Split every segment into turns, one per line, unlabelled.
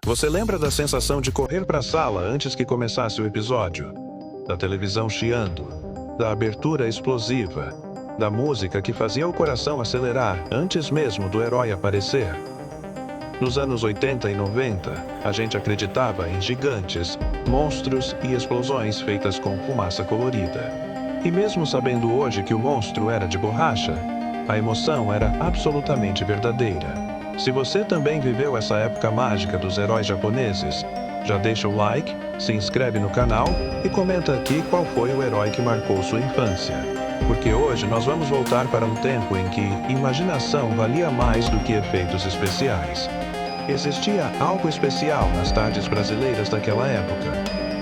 Você lembra da sensação de correr para a sala antes que começasse o episódio? Da televisão chiando, da abertura explosiva, da música que fazia o coração acelerar antes mesmo do herói aparecer? Nos anos 80 e 90, a gente acreditava em gigantes, monstros e explosões feitas com fumaça colorida. E mesmo sabendo hoje que o monstro era de borracha, a emoção era absolutamente verdadeira. Se você também viveu essa época mágica dos heróis japoneses, já deixa o like, se inscreve no canal e comenta aqui qual foi o herói que marcou sua infância. Porque hoje nós vamos voltar para um tempo em que imaginação valia mais do que efeitos especiais. Existia algo especial nas tardes brasileiras daquela época.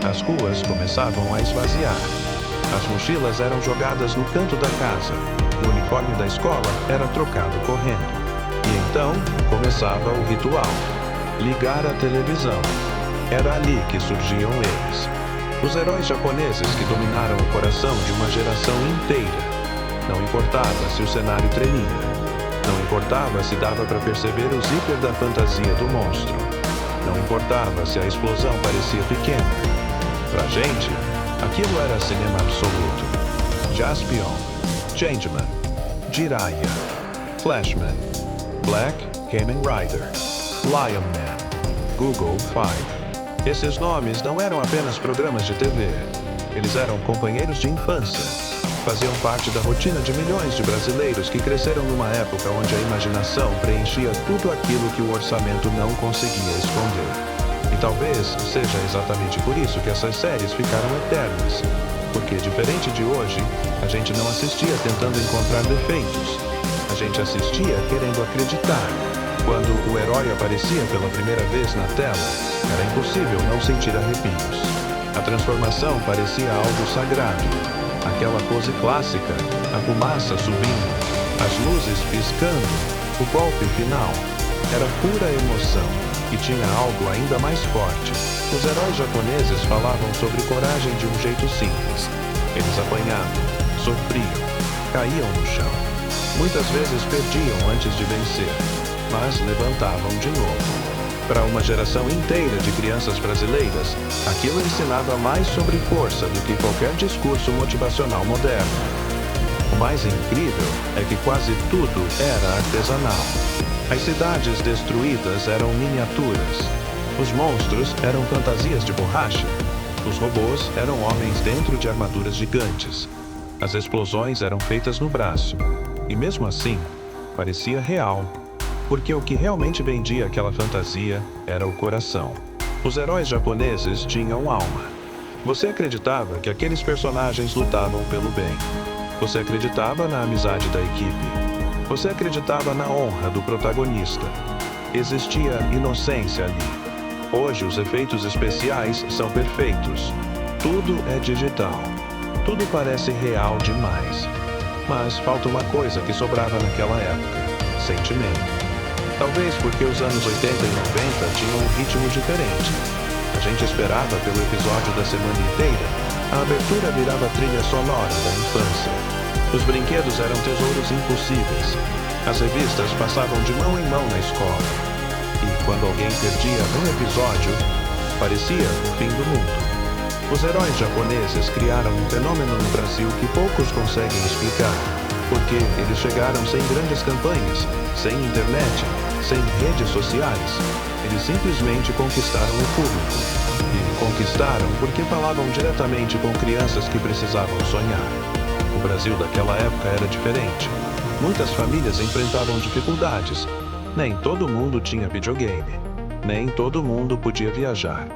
As ruas começavam a esvaziar. As mochilas eram jogadas no canto da casa. O uniforme da escola era trocado correndo. E então começava o ritual: ligar a televisão. Era ali que surgiam eles. Os heróis japoneses que dominaram o coração de uma geração inteira. Não importava se o cenário tremia. Não importava se dava para perceber o zíper da fantasia do monstro. Não importava se a explosão parecia pequena. Pra gente, aquilo era cinema absoluto. Jaspion, Changeman, Jiraiya, Flashman, Black Kamen Rider, Lion Man, Google Five. Esses nomes não eram apenas programas de TV. Eles eram companheiros de infância. Faziam parte da rotina de milhões de brasileiros que cresceram numa época onde a imaginação preenchia tudo aquilo que o orçamento não conseguia esconder. E talvez seja exatamente por isso que essas séries ficaram eternas. Porque, diferente de hoje, a gente não assistia tentando encontrar defeitos. A gente assistia querendo acreditar. Quando o herói aparecia pela primeira vez na tela, era impossível não sentir arrepios. A transformação parecia algo sagrado. Aquela pose clássica, a fumaça subindo, as luzes piscando, o golpe final. Era pura emoção, e tinha algo ainda mais forte. Os heróis japoneses falavam sobre coragem de um jeito simples. Eles apanhavam, sofriam, caíam no chão. Muitas vezes perdiam antes de vencer, mas levantavam de novo. Para uma geração inteira de crianças brasileiras, aquilo ensinava mais sobre força do que qualquer discurso motivacional moderno. O mais incrível é que quase tudo era artesanal. As cidades destruídas eram miniaturas. Os monstros eram fantasias de borracha. Os robôs eram homens dentro de armaduras gigantes. As explosões eram feitas no braço. E mesmo assim, parecia real. Porque o que realmente vendia aquela fantasia era o coração. Os heróis japoneses tinham alma. Você acreditava que aqueles personagens lutavam pelo bem. Você acreditava na amizade da equipe. Você acreditava na honra do protagonista. Existia inocência ali. Hoje os efeitos especiais são perfeitos. Tudo é digital. Tudo parece real demais. Mas falta uma coisa que sobrava naquela época: sentimento. Talvez porque os anos 80 e 90 tinham um ritmo diferente. A gente esperava pelo episódio da semana inteira. A abertura virava trilha sonora da infância. Os brinquedos eram tesouros impossíveis. As revistas passavam de mão em mão na escola. E quando alguém perdia um episódio, parecia o fim do mundo. Os heróis japoneses criaram um fenômeno no Brasil que poucos conseguem explicar. Porque eles chegaram sem grandes campanhas, sem internet, sem redes sociais. Eles simplesmente conquistaram o público. E conquistaram porque falavam diretamente com crianças que precisavam sonhar. O Brasil daquela época era diferente. Muitas famílias enfrentavam dificuldades. Nem todo mundo tinha videogame. Nem todo mundo podia viajar.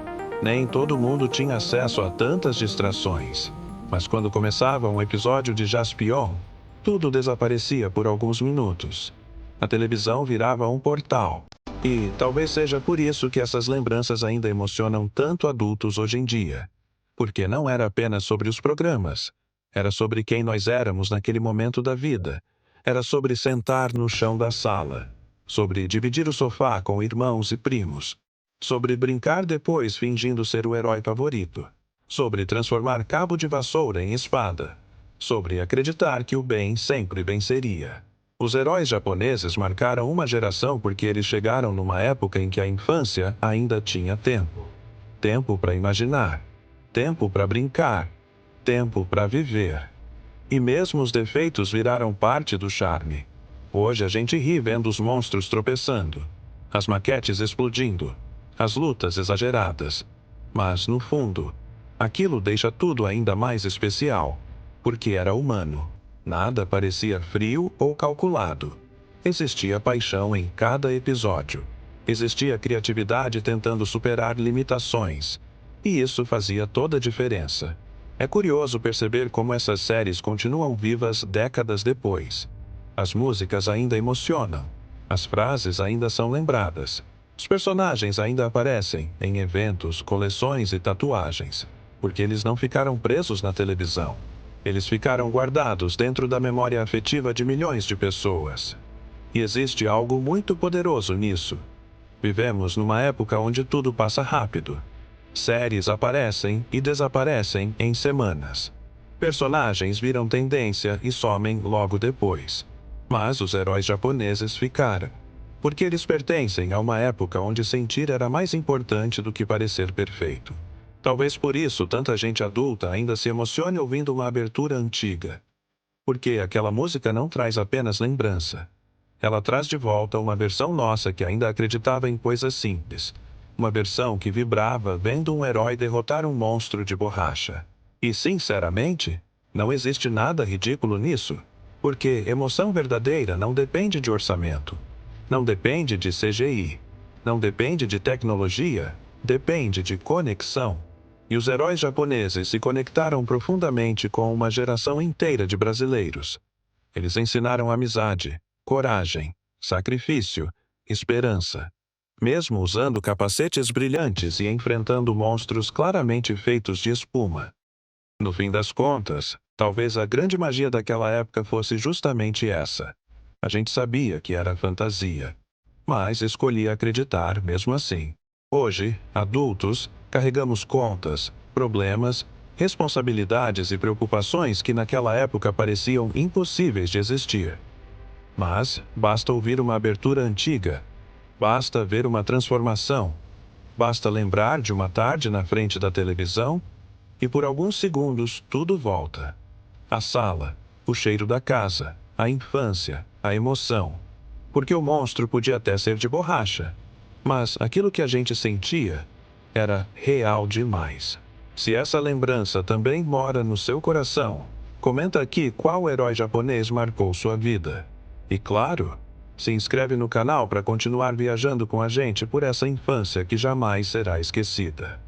Nem todo mundo tinha acesso a tantas distrações. Mas quando começava um episódio de Jaspion, tudo desaparecia por alguns minutos. A televisão virava um portal. E talvez seja por isso que essas lembranças ainda emocionam tanto adultos hoje em dia. Porque não era apenas sobre os programas. Era sobre quem nós éramos naquele momento da vida. Era sobre sentar no chão da sala. Sobre dividir o sofá com irmãos e primos. Sobre brincar depois fingindo ser o herói favorito. Sobre transformar cabo de vassoura em espada. Sobre acreditar que o bem sempre venceria. Os heróis japoneses marcaram uma geração porque eles chegaram numa época em que a infância ainda tinha tempo. Tempo para imaginar, tempo para brincar, tempo para viver. E mesmo os defeitos viraram parte do charme. Hoje a gente ri vendo os monstros tropeçando, as maquetes explodindo, as lutas exageradas. Mas, no fundo, aquilo deixa tudo ainda mais especial, porque era humano. Nada parecia frio ou calculado. Existia paixão em cada episódio. Existia criatividade tentando superar limitações. E isso fazia toda a diferença. É curioso perceber como essas séries continuam vivas décadas depois. As músicas ainda emocionam. As frases ainda são lembradas. Os personagens ainda aparecem em eventos, coleções e tatuagens. Porque eles não ficaram presos na televisão. Eles ficaram guardados dentro da memória afetiva de milhões de pessoas. E existe algo muito poderoso nisso. Vivemos numa época onde tudo passa rápido. Séries aparecem e desaparecem em semanas. Personagens viram tendência e somem logo depois. Mas os heróis japoneses ficaram. Porque eles pertencem a uma época onde sentir era mais importante do que parecer perfeito. Talvez por isso tanta gente adulta ainda se emocione ouvindo uma abertura antiga. Porque aquela música não traz apenas lembrança. Ela traz de volta uma versão nossa que ainda acreditava em coisas simples. Uma versão que vibrava vendo um herói derrotar um monstro de borracha. E, sinceramente, não existe nada ridículo nisso. Porque emoção verdadeira não depende de orçamento. Não depende de CGI. Não depende de tecnologia. Depende de conexão. E os heróis japoneses se conectaram profundamente com uma geração inteira de brasileiros. Eles ensinaram amizade, coragem, sacrifício, esperança. Mesmo usando capacetes brilhantes e enfrentando monstros claramente feitos de espuma. No fim das contas, talvez a grande magia daquela época fosse justamente essa. A gente sabia que era fantasia, mas escolhia acreditar mesmo assim. Hoje, adultos, carregamos contas, problemas, responsabilidades e preocupações que naquela época pareciam impossíveis de existir. Mas basta ouvir uma abertura antiga, basta ver uma transformação, basta lembrar de uma tarde na frente da televisão e por alguns segundos tudo volta. A sala, o cheiro da casa, a infância, a emoção. Porque o monstro podia até ser de borracha, mas aquilo que a gente sentia era real demais. Se essa lembrança também mora no seu coração, comenta aqui qual herói japonês marcou sua vida. E claro, se inscreve no canal para continuar viajando com a gente por essa infância que jamais será esquecida.